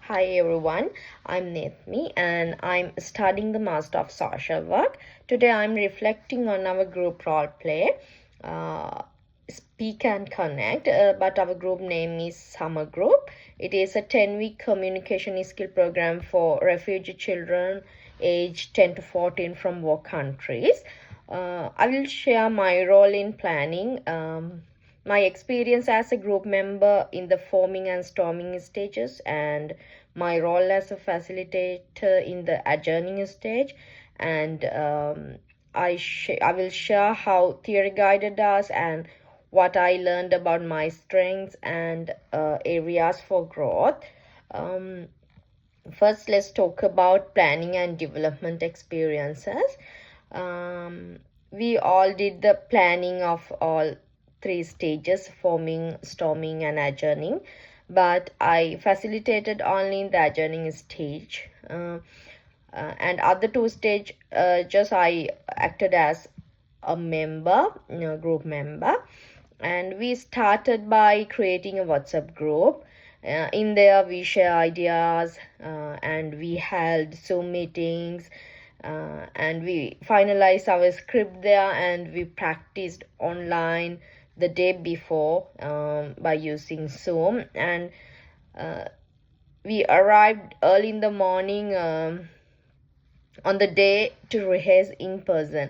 Hi everyone, I'm Nethmi and I'm studying the Master of Social Work. Today I'm reflecting on our group role play, Speak and Connect, but our group name is Summer Group. It is a 10-week communication skill program for refugee children aged 10 to 14 from war countries. I will share my role in planning. My experience as a group member in the forming and storming stages, and my role as a facilitator in the adjourning stage, and I will share how theory guided us and what I learned about my strengths and areas for growth. um, First, let's talk about planning and development experiences. We all did the planning of all three stages: forming, storming, and adjourning. But I facilitated only in the adjourning stage. And other two stage, just I acted as a member, group member. And we started by creating a WhatsApp group. In there, we share ideas, and we held Zoom meetings, and we finalized our script there, and we practiced online the day before by using Zoom. And uh, we arrived early in the morning on the day to rehearse in person.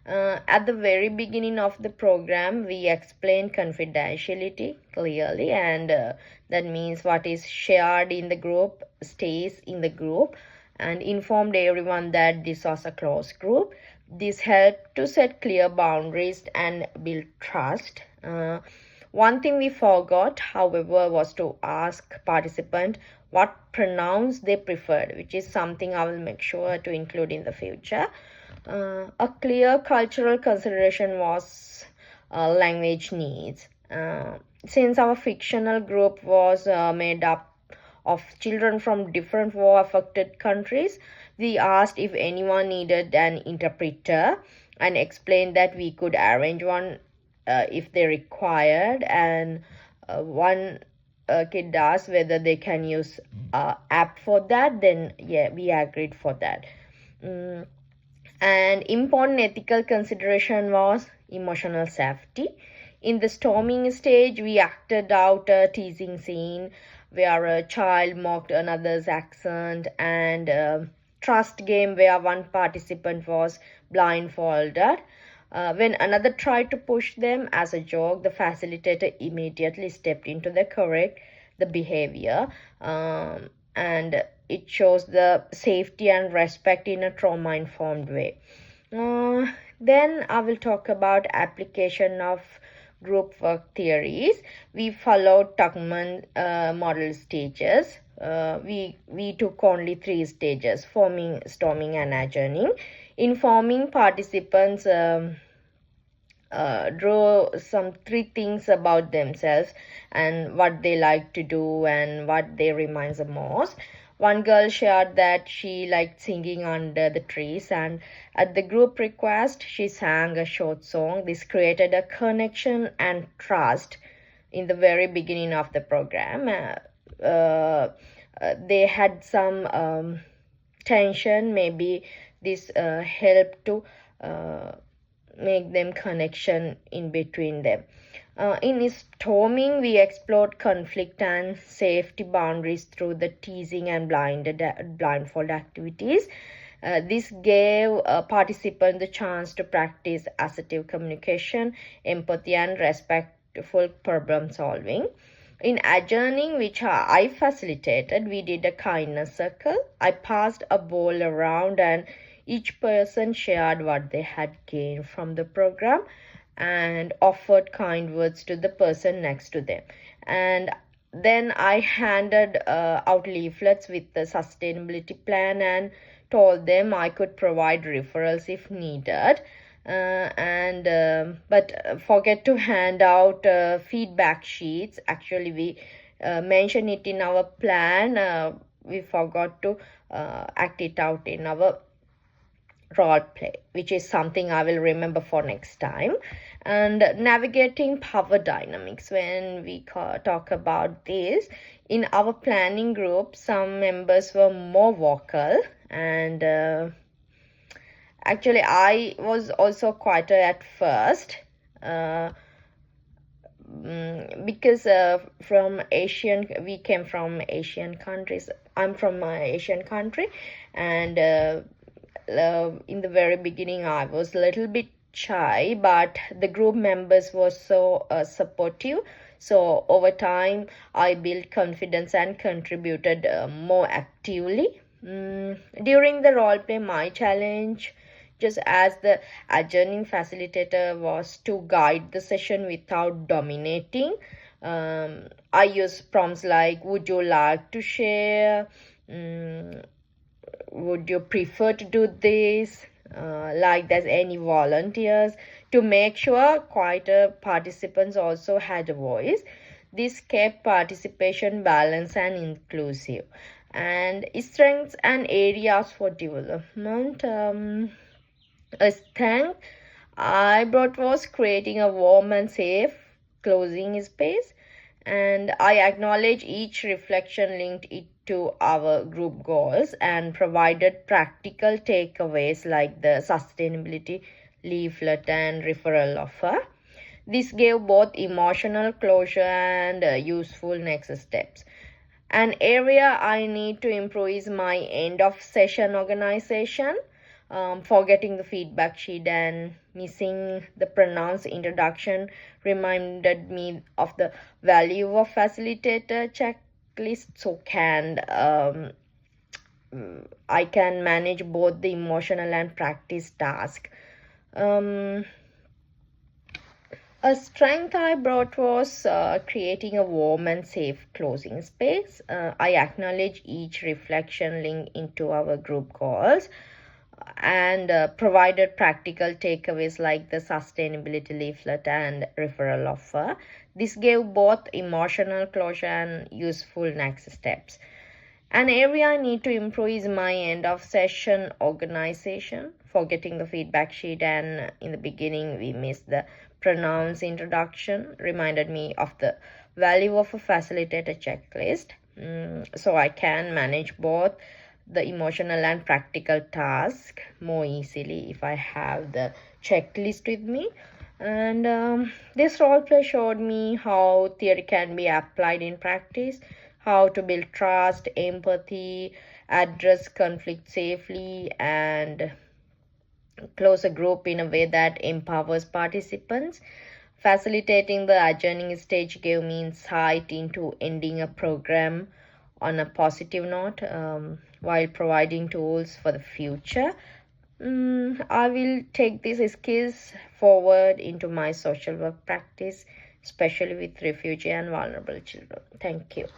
At the very beginning of the program, we explained confidentiality clearly, and that means what is shared in the group stays in the group, and informed everyone that this was a closed group. This helped to set clear boundaries and build trust. One thing we forgot, however, was to ask participants what pronouns they preferred, which is something I will make sure to include in the future. A clear cultural consideration was language needs. Since our fictional group was made up of children from different war affected countries, we asked if anyone needed an interpreter and explained that we could arrange one if they required. And one kid asked whether they can use app for that. Then yeah, we agreed for that. An important ethical consideration was emotional safety. In the storming stage, we acted out a teasing scene where a child mocked another's accent, and a trust game where one participant was blindfolded. When another tried to push them as a joke, the facilitator immediately stepped in to correct the behavior. And it shows the safety and respect in a trauma-informed way. Then I will talk about application of group work theories. We followed Tuckman model stages. We took only three stages: forming, storming, and adjourning. In forming, participants draw some three things about themselves and what they like to do and what they reminds the most. One girl shared that she liked singing under the trees, and at the group request, she sang a short song. This created a connection and trust in the very beginning of the program. They had some tension. Maybe this helped to make them connection in between them. In storming, we explored conflict and safety boundaries through the teasing and blindfold activities. This gave participants the chance to practice assertive communication, empathy, and respectful problem solving. In adjourning, which I facilitated, we did a kindness circle. I passed a bowl around, and each person shared what they had gained from the program and offered kind words to the person next to them. And then I handed out leaflets with the sustainability plan and told them I could provide referrals if needed. But forget to hand out feedback sheets. Actually, we mentioned it in our plan. We forgot to act it out in our role play, which is something I will remember for next time. And navigating power dynamics, when we talk about this, In our planning group, some members were more vocal, and actually I was also quieter at first. Because we came from Asian countries. I'm from an Asian country, and in the very beginning I was a little bit shy, but the group members were so supportive. So over time I built confidence and contributed more actively. During the role play, my challenge, just as the adjourning facilitator, was to guide the session without dominating. I use prompts like, would you like to share? Would you prefer to do this? Like there's any volunteers, to make sure quieter participants also had a voice. This kept participation balanced and inclusive. And strengths and areas for development. A strength I brought was creating a warm and safe closing space, and I acknowledge each reflection linked it to our group goals and provided practical takeaways like the sustainability leaflet and referral offer. This gave both emotional closure and useful next steps. An area I need to improve is my end of session organization. Forgetting the feedback sheet and missing the pronounced introduction reminded me of the value of facilitator checklist. So I can manage both the emotional and practice task. A strength I brought was creating a warm and safe closing space. I acknowledge each reflection link into our group goals and provided practical takeaways like the sustainability leaflet and referral offer. This gave both emotional closure and useful next steps. An area I need to improve is my end of session organization. Forgetting the feedback sheet and in the beginning we missed the pronouns introduction reminded me of the value of a facilitator checklist. So I can manage both the emotional and practical task more easily if I have the checklist with me. And this role play showed me how theory can be applied in practice, how to build trust, empathy, address conflict safely, and close a group in a way that empowers participants. Facilitating the adjourning stage gave me insight into ending a program on a positive note, while providing tools for the future. I will take these skills forward into my social work practice, especially with refugee and vulnerable children. Thank you.